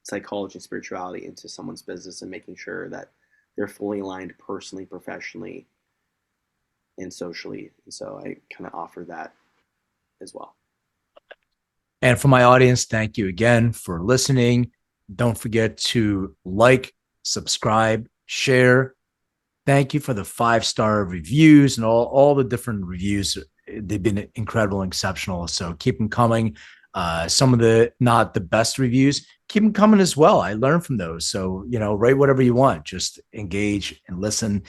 psychology and spirituality into someone's business and making sure that they're fully aligned personally, professionally, and socially. And so I kind of offer that as well. And for my audience, thank you again for listening. Don't forget to like, subscribe, share. Thank you for the 5-star reviews and all the different reviews. They've been incredible and exceptional. So keep them coming. Some of the not the best reviews, keep them coming as well. I learned from those. So, write whatever you want. Just engage and listen.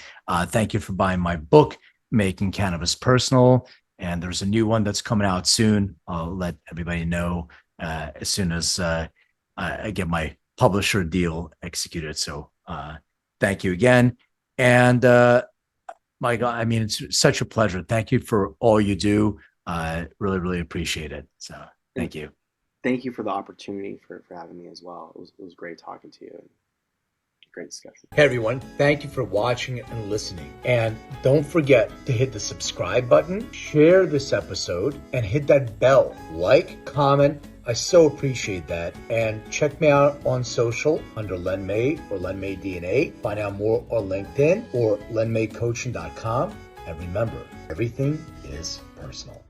Thank you for buying my book, Making Cannabis Personal. And there's a new one that's coming out soon. I'll let everybody know as soon as I get my publisher deal executed. So thank you again. And Michael, I mean, it's such a pleasure. Thank you for all you do. Really, really appreciate it. So thank you. Thank you for the opportunity for having me as well. It was great talking to you. Great discussion. Hey everyone, thank you for watching and listening. And don't forget to hit the subscribe button, share this episode, and hit that bell. Like, comment. I so appreciate that. And check me out on social under Len May or Len May DNA. Find out more on LinkedIn or lenmaycoaching.com. And remember, everything is personal.